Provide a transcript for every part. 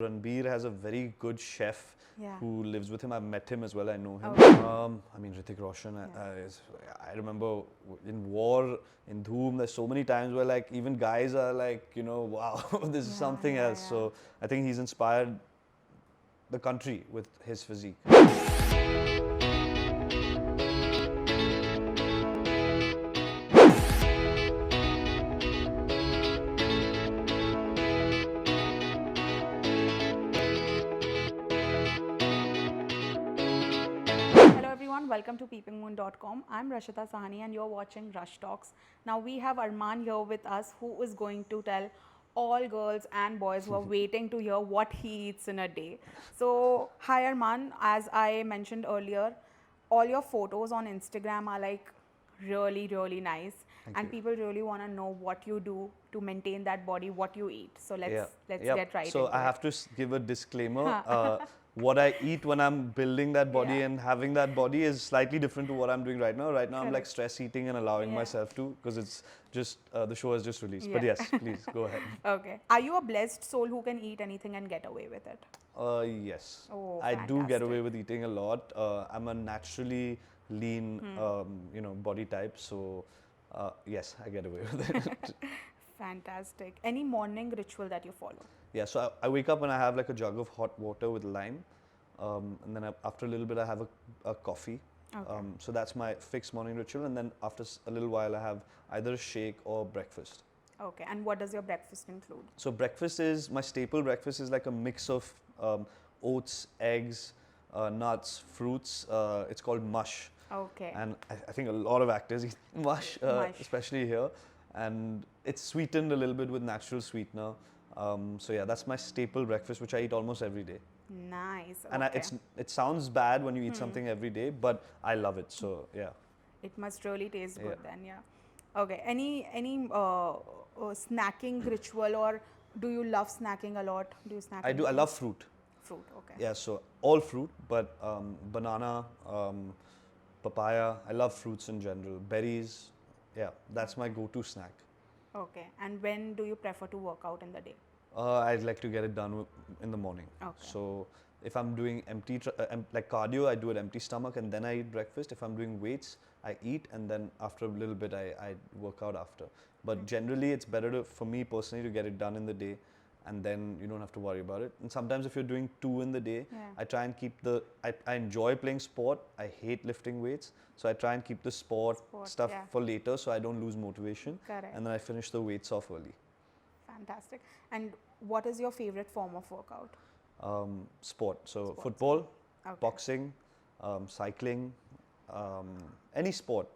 Ranbir has a very good chef who lives with him. I've met him as well. I know him. Okay. Hrithik Roshan. I remember in War, in Dhoom, there's so many times where like even guys are like, wow, this is something else. So I think he's inspired the country with his physique. Hello everyone, welcome to PeepingMoon.com. I'm Rashita, Sahni, and you're watching Rush Talks. Now we have Armaan here with us, who is going to tell all girls and boys who are waiting to hear what he eats in a day. So, hi Armaan, as I mentioned earlier, all your photos on Instagram are like really nice, and people really want to know what you do to maintain that body, what you eat. So let's get right So into I it. have to give a disclaimer. What I eat when I'm building that body and having that body is slightly different to what I'm doing right now. Right now I'm like Correct. stress eating and allowing myself to, because it's just the show has just released. But Yeah. yes, please go ahead. Okay. Are you a blessed soul who can eat anything and get away with it? Yes, Oh, I do get away fantastic. with eating a lot. I'm a naturally lean, body type, so yes, I get away with it. Fantastic. Any morning ritual that you follow? Yeah, so I wake up and I have like a jug of hot water with lime, and then after a little bit I have a coffee. Okay. So that's my fixed morning ritual, and then after a little while I have either a shake or breakfast. Okay. And what does your breakfast include? So breakfast is my staple breakfast is like a mix of oats, eggs, nuts, fruits. It's called mush, Okay. and I think a lot of actors eat mush, Mush. especially here, and it's sweetened a little bit with natural sweetener. So yeah, that's my staple breakfast, which I eat almost every day. Nice. And Okay. it sounds bad when you eat something every day, but I love it. So yeah. It must really taste Yeah. good then, yeah. Okay. Any snacking ritual, or do you love snacking a lot? Do you snack I do. I anything? love fruit. Fruit. Okay. Yeah, so all fruit, but banana, papaya. I love fruits in general. Berries. Yeah, that's my go-to snack. Okay. And when do you prefer to work out in the day? I'd like to get it done in the morning. Okay. So if I'm doing like cardio, I do it empty stomach and then I eat breakfast. If I'm doing weights, I eat and then after a little bit I work out after. But generally, it's better for me personally to get it done in the day, and then you don't have to worry about it. And sometimes if you're doing two in the day, I try and keep I enjoy playing sport. I hate lifting weights, so I try and keep the sport stuff for later so I don't lose motivation. Correct. And then I finish the weights off early. Fantastic. And what is your favorite form of workout? Sport. So Sports. football, Okay. boxing, cycling, any sport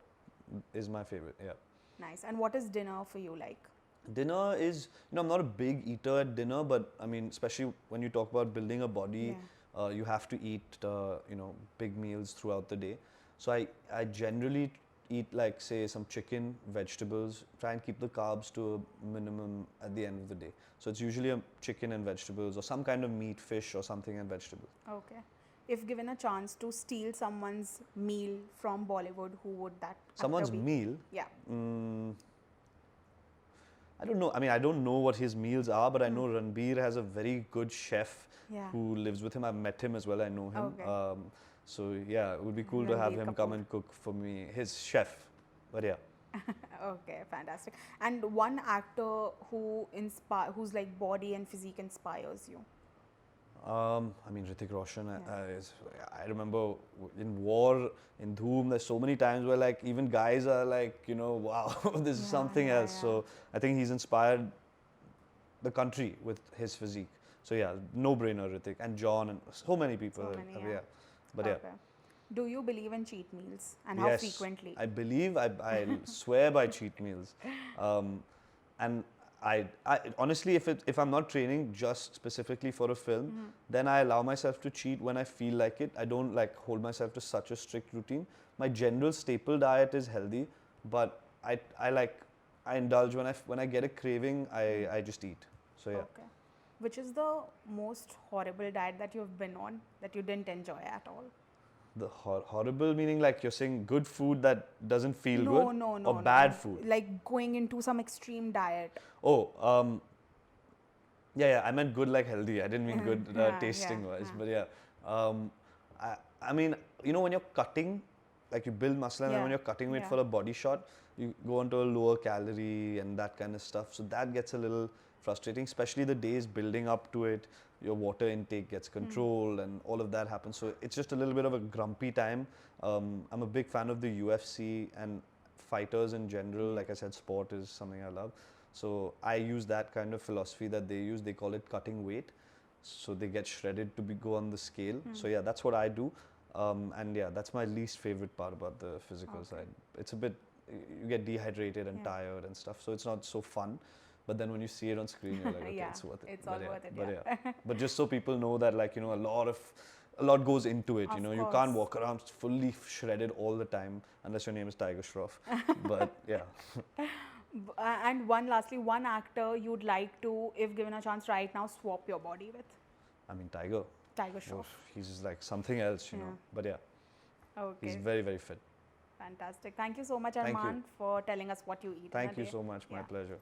is my favorite. Yeah. Nice. And what is dinner for you like? Dinner is, I'm not a big eater at dinner, but I mean, especially when you talk about building a body, you have to eat, big meals throughout the day. So I generally eat like, say, some chicken, vegetables, try and keep the carbs to a minimum at the end of the day. So it's usually a chicken and vegetables or some kind of meat, fish or something and vegetable. Okay. If given a chance to steal someone's meal from Bollywood, who would that actor Someone's be? meal? Yeah. I don't know. I mean, I don't know what his meals are, but I know Ranbir has a very good chef who lives with him. I've met him as well. I know him. Okay. So yeah, it would be cool to have Ranbir him come Kapoor. and cook for me. His chef. But yeah. Okay, fantastic. And one actor whose like body and physique inspires you. Hrithik Roshan. I remember in War, in Dhoom, there's so many times where like even guys are like, wow, this is something else. So I think he's inspired the country with his physique. So yeah, no brainer, Hrithik, and John and so many people. So many, Yeah. But Okay. Do you believe in cheat meals, and yeah. how Yes, frequently? I believe, I swear by cheat meals. And I honestly, if I'm not training just specifically for a film, then I allow myself to cheat when I feel like it. I don't like hold myself to such a strict routine. My general staple diet is healthy, but I indulge when I get a craving, I just eat. So yeah. Okay. Which is the most horrible diet that you've been on that you didn't enjoy at all? The horrible meaning like you're saying good food that doesn't feel No, good, no, or no, bad no. food. Like going into some extreme diet. Oh, Yeah, I meant good like healthy. I didn't mean good Yeah, tasting yeah, wise, yeah. but yeah. Um, I mean, when you're cutting, like you build muscle, and then Yeah, when you're cutting weight yeah. for a body shot, you go into a lower calorie and that kind of stuff. So that gets a little frustrating, especially the days building up to it. Your water intake gets controlled, and all of that happens. So it's just a little bit of a grumpy time. I'm a big fan of the UFC and fighters in general. Like I said, sport is something I love. So I use that kind of philosophy that they use. They call it cutting weight. So they get shredded to go on the scale. So yeah, that's what I do. And yeah, that's my least favorite part about the physical Okay. side. It's a bit, you get dehydrated and Yeah. tired and stuff. So it's not so fun. But then when you see it on screen, you're like, okay, Yeah, it's worth it. it's But all yeah, worth it, but yeah. yeah. But just so people know that, like, a lot goes into it. Of You can't course. walk around fully shredded all the time unless your name is Tiger Shroff. But yeah. And lastly, one actor you'd like to, if given a chance right now, swap your body with? I mean, Tiger. Tiger Shroff. Oof, he's just like something else, you know. Yeah. But yeah, he's Okay, very, very fit. fantastic. Thank you so much, Thank you. Armaan, for telling us what you eat in a Thank you day. so much. My Yeah. pleasure.